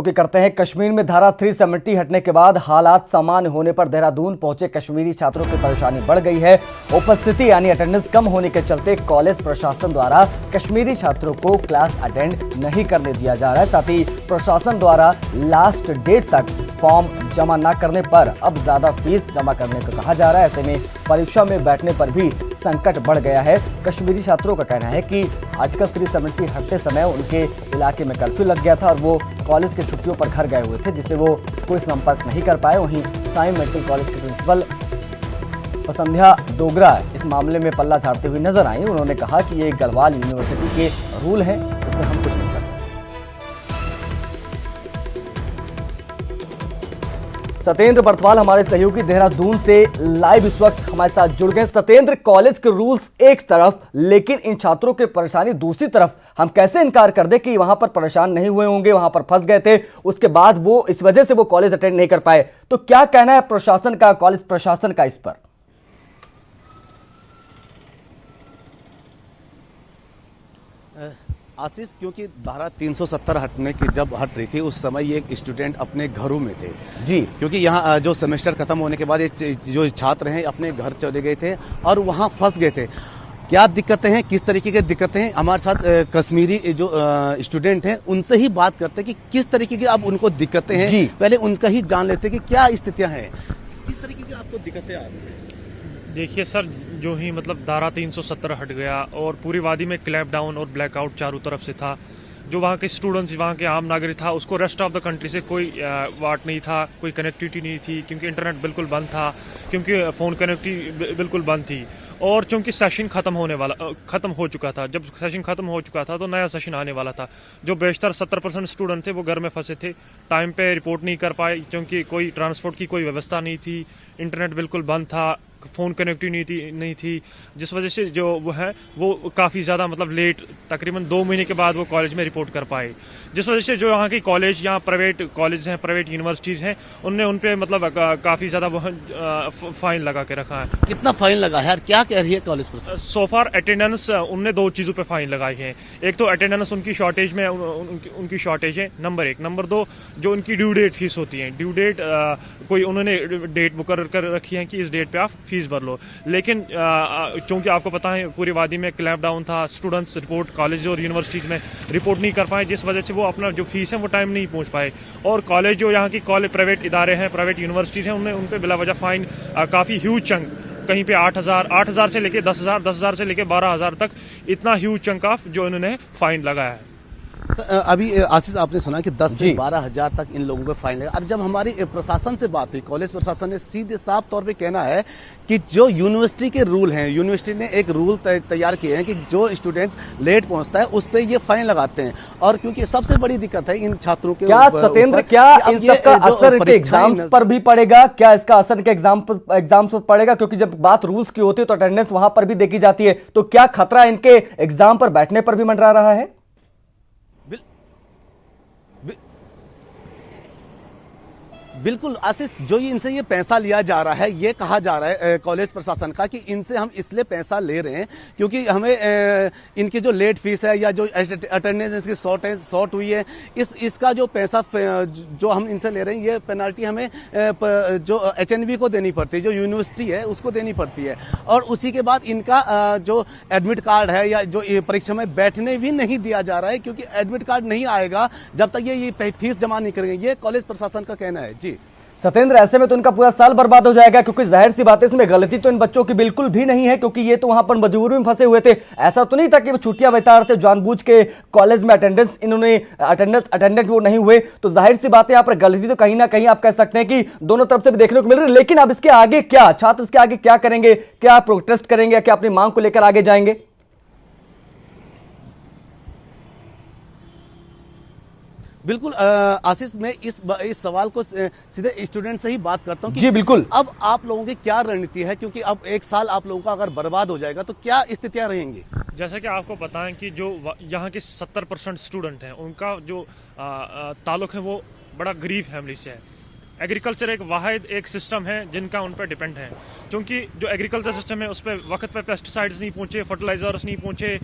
कि करते हैं। कश्मीर में धारा 370 हटने के बाद हालात सामान्य होने पर देहरादून पहुंचे कश्मीरी छात्रों की परेशानी बढ़ गई है। उपस्थिति यानी अटेंडेंस कम होने के चलते कॉलेज प्रशासन द्वारा कश्मीरी छात्रों को क्लास अटेंड नहीं करने दिया जा रहा है। साथ ही प्रशासन द्वारा लास्ट डेट तक फॉर्म जमा न करने पर अब ज्यादा फीस जमा करने को कहा जा रहा है। ऐसे में परीक्षा में बैठने पर भी संकट बढ़ गया है। कश्मीरी छात्रों का कहना है कि आर्टिकल 370 हटते समय उनके इलाके में कर्फ्यू लग गया था और वो कॉलेज के छुट्टियों पर घर गए हुए थे, जिससे वो कोई संपर्क नहीं कर पाए। वहीं साई मेडिकल कॉलेज के प्रिंसिपल संध्या डोगरा इस मामले में पल्ला झाड़ते हुए नजर आई। उन्होंने कहा कि ये गढ़वाल यूनिवर्सिटी के रूल हैं, इसमें हम कुछ नहीं कर सकते। सत्येंद्र बर्तवाल हमारे सहयोगी देहरादून से लाइव इस वक्त हमारे साथ जुड़ गए। सत्येंद्र, कॉलेज के रूल्स एक तरफ, लेकिन इन छात्रों की परेशानी दूसरी तरफ। हम कैसे इनकार कर दें कि वहां पर परेशान नहीं हुए होंगे, वहां पर फंस गए थे, उसके बाद वो इस वजह से वो कॉलेज अटेंड नहीं कर पाए। तो क्या कहना है प्रशासन का, कॉलेज प्रशासन का इस पर? आशीष, क्योंकि धारा 370 हटने की जब हट रही थी उस समय ये स्टूडेंट अपने घरों में थे जी, क्योंकि यहाँ जो सेमेस्टर खत्म होने के बाद ये जो छात्र हैं अपने घर चले गए थे और वहाँ फंस गए थे। क्या दिक्कतें हैं, किस तरीके की दिक्कतें हैं, हमारे साथ कश्मीरी जो स्टूडेंट हैं उनसे ही बात करते हैं कि किस तरीके की अब उनको दिक्कतें हैं। पहले उनका ही जान लेते हैं कि क्या स्थितियाँ हैं, किस तरीके की आपको दिक्कतें आ रही हैं। देखिए सर, जो ही मतलब धारा 370 हट गया और पूरी वादी में क्लैप डाउन और ब्लैकआउट चारों तरफ से था। जो वहाँ के स्टूडेंट्स, वहाँ के आम नागरिक था, उसको रेस्ट ऑफ द कंट्री से कोई वाट नहीं था, कोई कनेक्टिविटी नहीं थी, क्योंकि इंटरनेट बिल्कुल बंद था, क्योंकि फ़ोन कनेक्टिविटी बिल्कुल बंद थी। और क्योंकि सेशन ख़त्म हो चुका था। जब सेशन ख़त्म हो चुका था तो नया सेशन आने वाला था। जो बेशतर 70% स्टूडेंट थे वो घर में फंसे थे, टाइम पे रिपोर्ट नहीं कर पाए, क्योंकि कोई ट्रांसपोर्ट की कोई व्यवस्था नहीं थी, इंटरनेट बिल्कुल बंद था, फ़ोन कनेक्टिविटी नहीं थी, जिस वजह से जो वो है वो काफ़ी ज़्यादा मतलब लेट, तकरीबन 2 महीने के बाद वो कॉलेज में रिपोर्ट कर पाए। जिस वजह से जो यहाँ की कॉलेज, यहाँ प्राइवेट कॉलेज हैं, प्राइवेट यूनिवर्सिटीज़ हैं, उनने उन पे मतलब काफ़ी ज़्यादा वो फाइन लगा के रखा है। कितना फाइन लगा है यार, क्या कह रही है कॉलेज पर? सो फार अटेंडेंस उनने 2 चीज़ों पे फाइन लगाई है। एक तो अटेंडेंस उनकी शॉर्टेज में उनकी शॉर्टेज है, नंबर 1। नंबर 2, जो उनकी ड्यू डेट फीस होती है, ड्यू डेट कोई उन्होंने डेट मुकर्रर कर रखी है कि इस डेट पे आप फीस भर लो। लेकिन क्योंकि आपको पता है पूरी वादी में क्लैप डाउन था, स्टूडेंट्स रिपोर्ट कॉलेज और यूनिवर्सिटीज़ में रिपोर्ट नहीं कर पाए, जिस वजह से वो अपना जो फीस है वो टाइम नहीं पहुंच पाए। और कॉलेज जो यहाँ की कॉलेज प्राइवेट इदारे हैं, प्राइवेट यूनिवर्सिटीज़ हैं, उनने उन पर बिला वजह फाइन काफ़ी ह्यूज चंक, कहीं पे 8,000 से लेके 10,000, 10,000 से लेके 12,000 तक इतना ह्यूज चंक ऑफ जो इन्होंने फाइन लगाया है। अभी आशीष, आपने सुना कि 10 से 12,000 तक इन लोगों को फाइन लगा। और जब हमारी प्रशासन से बात हुई, कॉलेज प्रशासन ने सीधे साफ तौर पे कहना है कि जो यूनिवर्सिटी के रूल हैं, यूनिवर्सिटी ने एक रूल तैयार किए हैं कि जो स्टूडेंट लेट पहुंचता है उस पे ये फाइन लगाते हैं। और क्योंकि सबसे बड़ी दिक्कत है इन छात्रों के क्या सत्येंद्र, क्या इन सबका असर इनके एग्जाम्स पर भी पड़ेगा? क्या इसका असर इनके एग्जाम्स पर पड़ेगा? क्योंकि जब बात रूल्स की होती है तो अटेंडेंस वहां पर भी देखी जाती है, तो क्या खतरा इनके एग्जाम पर बैठने पर भी मंडरा रहा है? बिल्कुल आशीष, जो इनसे ये पैसा लिया जा रहा है, ये कहा जा रहा है कॉलेज प्रशासन का कि इनसे हम इसलिए पैसा ले रहे हैं क्योंकि हमें इनकी जो लेट फीस है या जो अटेंडेंस की शॉर्ट हुई है, इसका जो पैसा जो हम इनसे ले रहे हैं, ये पेनाल्टी हमें जो HNV को देनी पड़ती है, जो यूनिवर्सिटी है उसको देनी पड़ती है। और उसी के बाद इनका जो एडमिट कार्ड है या जो परीक्षा में बैठने भी नहीं दिया जा रहा है, क्योंकि एडमिट कार्ड नहीं आएगा जब तक ये फीस जमा नहीं करेंगे। ये कॉलेज प्रशासन का कहना है। जी सत्येंद्र, ऐसे में तो इनका पूरा साल बर्बाद हो जाएगा, क्योंकि जाहिर सी बात है इसमें गलती तो इन बच्चों की बिल्कुल भी नहीं है, क्योंकि ये तो वहां पर मजबूरी में फंसे हुए थे। ऐसा तो नहीं था कि वो छुट्टियां बिता रहे थे जानबूझ के कॉलेज में, अटेंडेंट वो नहीं हुए। तो जाहिर सी बात है यहाँ पर गलती तो कहीं ना कहीं आप कह सकते हैं कि दोनों तरफ से भी देखने को मिल रही है। लेकिन अब इसके आगे क्या, छात्र इसके आगे क्या करेंगे? क्या प्रोटेस्ट करेंगे, क्या अपनी मांग को लेकर आगे जाएंगे? बिल्कुल आशीष, मैं इस सवाल को सीधे स्टूडेंट से ही बात करता हूं कि जी बिल्कुल, अब आप लोगों की क्या रणनीति है, क्योंकि अब 1 साल आप लोगों का अगर बर्बाद हो जाएगा तो क्या स्थितियां रहेंगी? जैसा कि आपको पता है कि जो यहाँ के 70% स्टूडेंट हैं, उनका जो ताल्लुक है वो बड़ा गरीब फैमिली से है। एग्रीकल्चर एक सिस्टम है जिनका उन पर डिपेंड है, क्योंकि जो एग्रीकल्चर सिस्टम है उस पर वक्त पर पेस्टिसाइड्स नहीं पहुँचे, फर्टिलाइजर्स नहीं पहुँचे,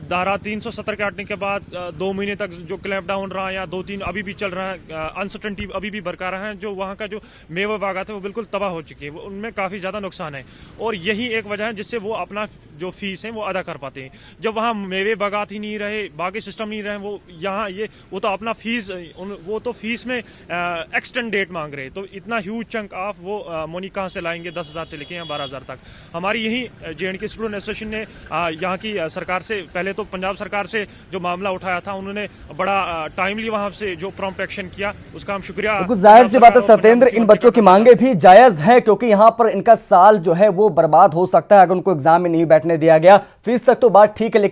धारा 370 के हटने के बाद 2 महीने तक जो क्लैंप डाउन रहा या 2-3 अभी भी चल रहा है, अनसर्टेनिटी अभी भी बरकरार है। जो वहाँ का जो मेवा बागात है वो बिल्कुल तबाह हो चुकी है, उनमें काफ़ी ज़्यादा नुकसान है और यही एक वजह है जिससे वो अपना जो फीस है वो अदा कर पाते हैं। जब वहाँ मेवे बागात ही नहीं रहे, बाकी सिस्टम नहीं रहे, वो यहाँ ये वो तो अपना फीस वो तो फीस में एक्सटेंड डेट मांग रहे, तो इतना ह्यूज चंक ऑफ वो मनी कहाँ से लाएंगे 10,000 से लेके या 12,000 तक। हमारी यही J&K स्टूडेंट एसोसिएशन ने यहाँ की सरकार से, पहले तो पंजाब सरकार से जो मामला उठाया था, उन्होंने बड़ा टाइमली वहाँ से जो प्रॉम्प्ट एक्शन किया, उसका हम शुक्रिया। कुछ जाहिर सी बात है सत्येंद्र, इन बच्चों की मांगे भी जायज है क्योंकि यहाँ पर इनका साल जो है वो बर्बाद हो सकता है अगर उनको एग्जाम में नहीं बैठने दिया गया। फीस तक तो बात ठीक है, लेकिन